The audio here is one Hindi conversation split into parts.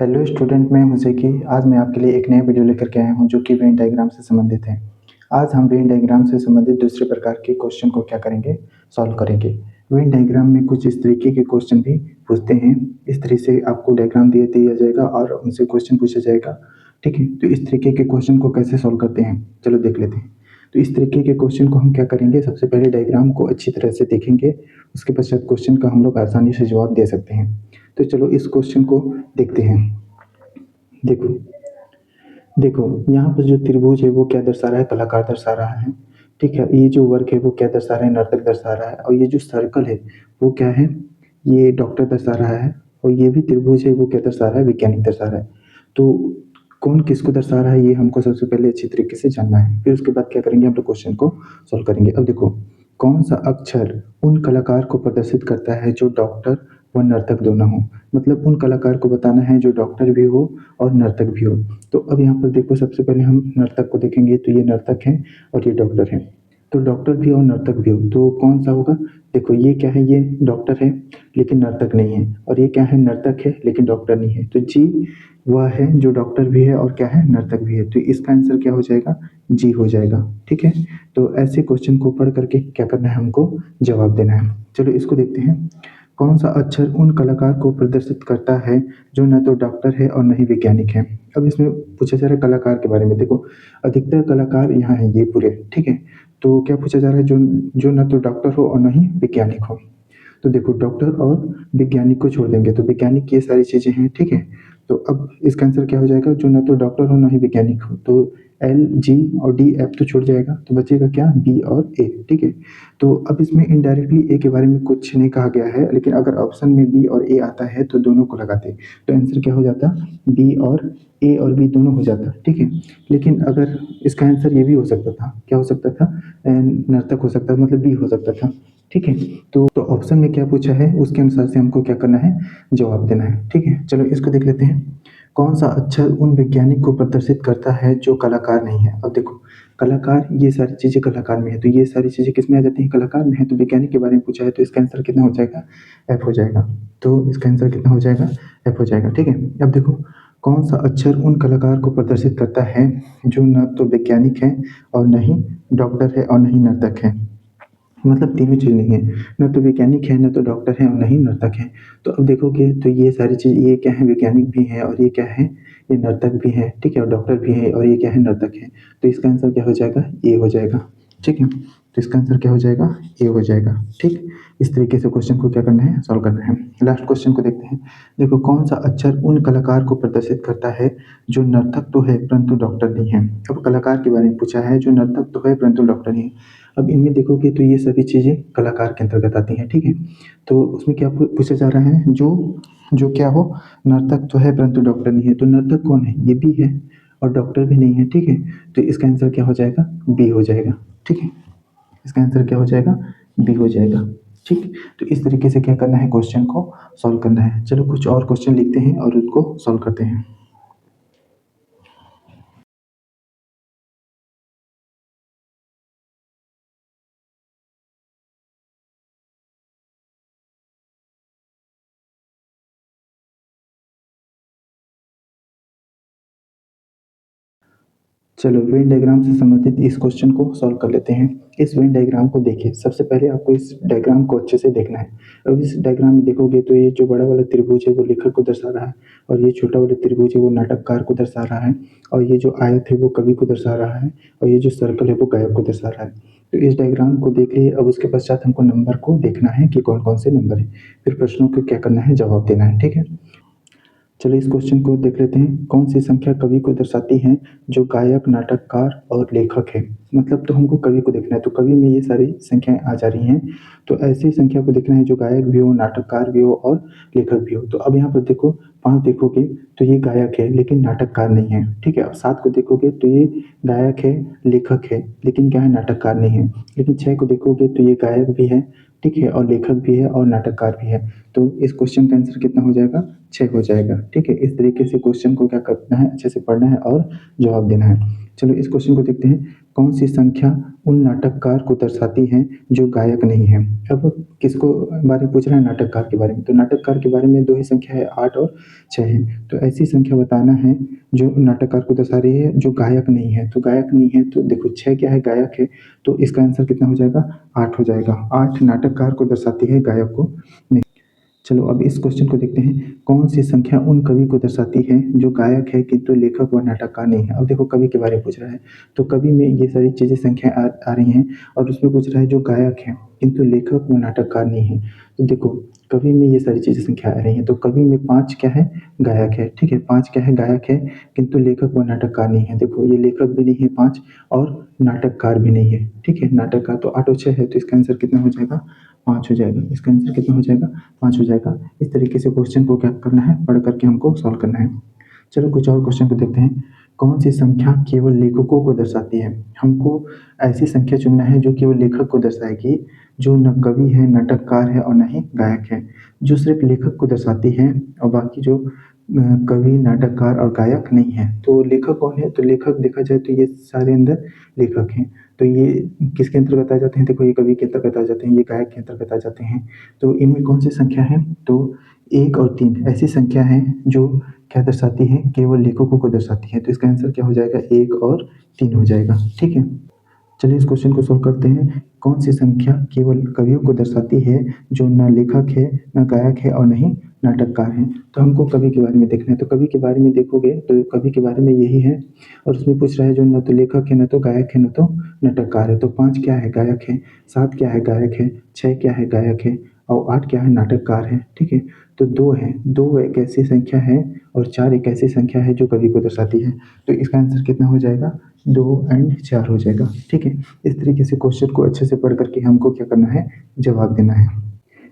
हेलो स्टूडेंट, मैं हूं ज़की। आज मैं आपके लिए एक नया वीडियो लेकर के आया हूं जो कि वेन डायग्राम से संबंधित है। आज हम वेन डायग्राम से संबंधित दूसरे प्रकार के क्वेश्चन को क्या करेंगे, सॉल्व करेंगे। वेन डायग्राम में कुछ इस तरीके के क्वेश्चन भी पूछते हैं। इस तरह से आपको डायग्राम दे दिया जाएगा और उनसे क्वेश्चन पूछा जाएगा। ठीक है, तो इस तरीके के क्वेश्चन को कैसे सॉल्व करते हैं चलो देख लेते हैं। तो इस तरीके के क्वेश्चन को हम क्या करेंगे, सबसे पहले डायग्राम को अच्छी तरह से देखेंगे। उसके पश्चात क्वेश्चन का हम लोग आसानी से जवाब दे सकते हैं। तो चलो इस क्वेश्चन को देखते हैं। देखो देखो यहाँ पर जो त्रिभुज है वो क्या दर्शा रहा है, कलाकार दर्शा रहा है। ठीक है, ये जो वर्ग है वो क्या दर्शा रहा है, नर्तक दर्शा रहा है। और ये जो सर्कल है वो क्या है, ये डॉक्टर दर्शा रहा है। और ये भी त्रिभुज है वो क्या दर्शा रहा है, वैज्ञानिक दर्शा रहा है। तो कौन किसको दर्शा रहा है ये हमको सबसे पहले अच्छी तरीके से जानना है। फिर उसके बाद क्या करेंगे, हम लोग क्वेश्चन को सॉल्व करेंगे। अब देखो, कौन सा अक्षर उन कलाकार को प्रदर्शित करता है जो डॉक्टर व नर्तक दोनों हो। मतलब उन कलाकार को बताना है जो डॉक्टर भी हो और नर्तक भी हो। तो अब यहाँ पर देखो, सबसे पहले हम नर्तक को देखेंगे। तो ये नर्तक है और ये डॉक्टर है। तो डॉक्टर भी और नर्तक भी हो तो कौन सा होगा। देखो ये क्या है, ये डॉक्टर है लेकिन नर्तक नहीं है। और ये क्या है, नर्तक है लेकिन डॉक्टर नहीं है। तो जी वह है जो डॉक्टर भी है और क्या है, नर्तक भी है। तो इसका आंसर क्या हो जाएगा, जी हो जाएगा। ठीक है, तो ऐसे क्वेश्चन को पढ़ करके क्या करना है, हमको जवाब देना है। चलो इसको देखते हैं। कौन सा अक्षर उन कलाकार को प्रदर्शित करता है जो न तो डॉक्टर है और न ही वैज्ञानिक है। अब इसमें पूछा जा रहा है कलाकार के बारे में। देखो अधिकतर कलाकार यहाँ है ये पूरे। ठीक है, तो क्या पूछा जा रहा है, जो जो न तो डॉक्टर हो और न ही वैज्ञानिक हो। तो देखो डॉक्टर और वैज्ञानिक को छोड़ देंगे तो वैज्ञानिक ये सारी चीज़ें हैं। ठीक है, तो अब इसका आंसर क्या हो जाएगा, जो न तो डॉक्टर हो न ही वैज्ञानिक हो। तो एल जी और डी एफ तो छूट जाएगा, तो बचेगा क्या, बी और ए। ठीक है, तो अब इसमें इनडायरेक्टली ए के बारे में कुछ नहीं कहा गया है, लेकिन अगर ऑप्शन में बी और ए आता है तो दोनों को लगाते तो आंसर क्या हो जाता, बी और ए और बी दोनों हो जाता। ठीक है, लेकिन अगर इसका आंसर ये भी हो सकता था, क्या हो सकता था, नर्तक हो सकता था, मतलब बी हो सकता था। ठीक है, तो ऑप्शन में क्या पूछा है उसके अनुसार से हमको क्या करना है, जवाब देना है। ठीक है, चलो इसको देख लेते हैं। कौन सा अक्षर उन वैज्ञानिक को प्रदर्शित करता है जो कलाकार नहीं है। अब देखो कलाकार, ये सारी चीज़ें कलाकार में है तो ये सारी चीज़ें किस में आ जाती हैं, कलाकार में है। तो वैज्ञानिक के बारे में पूछा है तो इसका आंसर कितना हो जाएगा, एफ हो जाएगा। तो इसका आंसर कितना हो जाएगा, एफ हो जाएगा। ठीक है, अब देखो कौन सा अक्षर उन कलाकार को प्रदर्शित करता है जो न तो वैज्ञानिक है और न ही डॉक्टर है और न ही नर्तक है। मतलब तीनों चीज़ नहीं है, न तो वैज्ञानिक है, न तो डॉक्टर है और न ही नर्तक है। तो अब देखोगे तो ये सारी चीज़, ये क्या है, वैज्ञानिक भी है और ये क्या है, ये नर्तक भी है। ठीक है, और डॉक्टर भी है और ये क्या है, नर्तक है। तो इसका आंसर क्या हो जाएगा, ए हो जाएगा। ठीक है, तो इसका आंसर क्या हो जाएगा, ए हो जाएगा। ठीक, इस तरीके से क्वेश्चन को क्या करना है, सॉल्व करना है। लास्ट क्वेश्चन को देखते हैं। देखो कौन सा अक्षर उन कलाकार को प्रदर्शित करता है जो नर्तक तो है परंतु डॉक्टर नहीं है। अब कलाकार के बारे में पूछा है जो नर्तक तो है परंतु डॉक्टर नहीं है। अब इनमें देखोगे तो ये सभी चीज़ें कलाकार के अंतर्गत आती हैं। ठीक है, तो उसमें क्या पूछा जा रहा है, जो जो क्या हो, नर्तक तो है परंतु डॉक्टर नहीं है। तो नर्तक कौन है, ये भी है और डॉक्टर भी नहीं है। ठीक है, तो इसका आंसर क्या हो जाएगा, बी हो जाएगा। ठीक है, इसका आंसर क्या हो जाएगा, बी हो जाएगा। ठीक, तो इस तरीके से क्या करना है, क्वेश्चन को सॉल्व करना है। चलो कुछ और क्वेश्चन लिखते हैं और उसको सॉल्व करते हैं। चलो वेन डायग्राम से संबंधित इस क्वेश्चन को सॉल्व कर लेते हैं। इस वेन डायग्राम को देखिए, सबसे पहले आपको इस डायग्राम को अच्छे से देखना है। अब इस डायग्राम में देखोगे तो ये जो बड़ा वाला त्रिभुज है वो लेखक को दर्शा रहा है और ये छोटा वाला त्रिभुज है वो नाटककार को दर्शा रहा है और ये जो आयत है वो कवि को दर्शा रहा है और ये जो सर्कल है वो गायक को दर्शा रहा है। तो इस डायग्राम को देख लिए, अब उसके पश्चात हमको नंबर को देखना है कि कौन कौन से नंबर है, फिर प्रश्नों को क्या करना है, जवाब देना है। ठीक है, चलिए इस क्वेश्चन को देख लेते हैं। कौन सी संख्या कवि को दर्शाती है जो गायक, नाटककार और लेखक है। मतलब तो हमको कवि को देखना है, तो कवि में ये सारी संख्याएं आ जा रही हैं। तो ऐसी संख्या को देखना है जो गायक भी हो, नाटककार भी हो और लेखक भी हो। तो अब यहाँ पर देखो 5 देखोगे तो ये गायक है लेकिन नाटककार नहीं है। ठीक है, अब 7 को देखोगे तो ये गायक है, लेखक है, लेकिन क्या है, नाटककार नहीं है। लेकिन 6 को देखोगे तो ये गायक भी है, ठीक है, और लेखक भी है और नाटककार भी है। तो इस क्वेश्चन का आंसर कितना हो जाएगा, 6 हो जाएगा। ठीक है, इस तरीके से क्वेश्चन को क्या करना है, अच्छे से पढ़ना है और जवाब देना है। चलो इस क्वेश्चन को देखते हैं। कौन सी संख्या उन नाटककार को दर्शाती है जो गायक नहीं है? अब किसको बारे में पूछ रहा है? नाटककार के बारे में। तो नाटककार के बारे में दो ही संख्या है, 8 और 6 है। तो ऐसी संख्या बताना है जो नाटककार को दर्शा रही है जो गायक नहीं है। तो गायक नहीं है तो देखो 6 क्या है? गायक है। तो इसका आंसर कितना हो जाएगा? 8 हो जाएगा। 8 नाटककार को दर्शाती है, गायक को नहीं। चलो अब इस क्वेश्चन को देखते हैं। कौन सी संख्या उन कवि को दर्शाती है जो गायक है किंतु लेखक व नाटककार नहीं है? अब देखो कवि के बारे में पूछ रहा है, तो कवि में ये सारी चीज़ें संख्या आ रही हैं और उसमें पूछ रहा है जो गायक है किंतु लेखक व नाटककार नहीं है। तो देखो कवि में ये सारी चीज़ें संख्या आ रही हैं, तो कवि में 5 क्या है? गायक है। ठीक है, 5 क्या है? गायक है, किंतु लेखक व नाटककार नहीं है। देखो ये लेखक भी नहीं है 5 और नाटककार भी नहीं है। ठीक है, नाटककार तो 8 और 6 है, तो इसका आंसर कितना हो जाएगा? 5 हो जाएगा। इसका आंसर कितना हो जाएगा? 5 हो जाएगा। इस तरीके से क्वेश्चन को क्या करना है? पढ़ करके हमको सॉल्व करना है। चलो कुछ और क्वेश्चन को देखते हैं। कौन सी संख्या केवल लेखकों को दर्शाती है? हमको ऐसी संख्या चुनना है जो केवल लेखक को दर्शाएगी, जो न कवि है, नाटककार है और न ही गायक है। जो सिर्फ लेखक को दर्शाती है और बाकी जो कवि, नाटककार और गायक नहीं है। तो लेखक कौन है? तो लेखक देखा जाए तो ये सारे अंदर लेखक हैं। तो ये किसके अंतर्गत आ जाते हैं? देखो ये कवि के अंतर्गत आ जाते हैं, ये गायक के अंतर्गत आ जाते हैं। तो इनमें कौन सी संख्या है? तो 1 और 3 ऐसी संख्या है जो क्या दर्शाती है? केवल लेखकों को दर्शाती है। तो इसका आंसर क्या हो जाएगा? 1 और 3 हो जाएगा। ठीक है, चलिए इस क्वेश्चन को सोल्व करते हैं। कौन सी संख्या केवल कवियों को दर्शाती है जो न लेखक है, न गायक है और न ही नाटककार है? तो हमको कवि के बारे में देखना है। तो कवि के बारे में देखोगे तो कवि के बारे में यही है और उसमें पूछ रहा है जो न तो लेखक है, न तो गायक है, न तो नाटककार है। तो 5 क्या है? गायक है। 7 क्या है? गायक है। 6 क्या है? गायक है। और 8 क्या है? नाटककार है। ठीक है, तो 2 है। 2 एक ऐसी संख्या है और 4 एक ऐसी संख्या है जो कवि को दर्शाती है। तो इसका आंसर कितना हो जाएगा? 2 एंड 4 हो जाएगा। ठीक है, इस तरीके से क्वेश्चन को अच्छे से पढ़ करके हमको क्या करना है? जवाब देना है।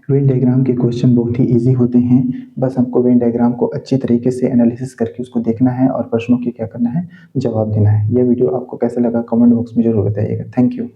वेन डायग्राम के क्वेश्चन बहुत ही इजी होते हैं, बस हमको वेन डायग्राम को अच्छी तरीके से एनालिसिस करके उसको देखना है और प्रश्नों के क्या करना है? जवाब देना है। यह वीडियो आपको कैसा लगा कमेंट बॉक्स में जरूर बताइएगा। Thank you.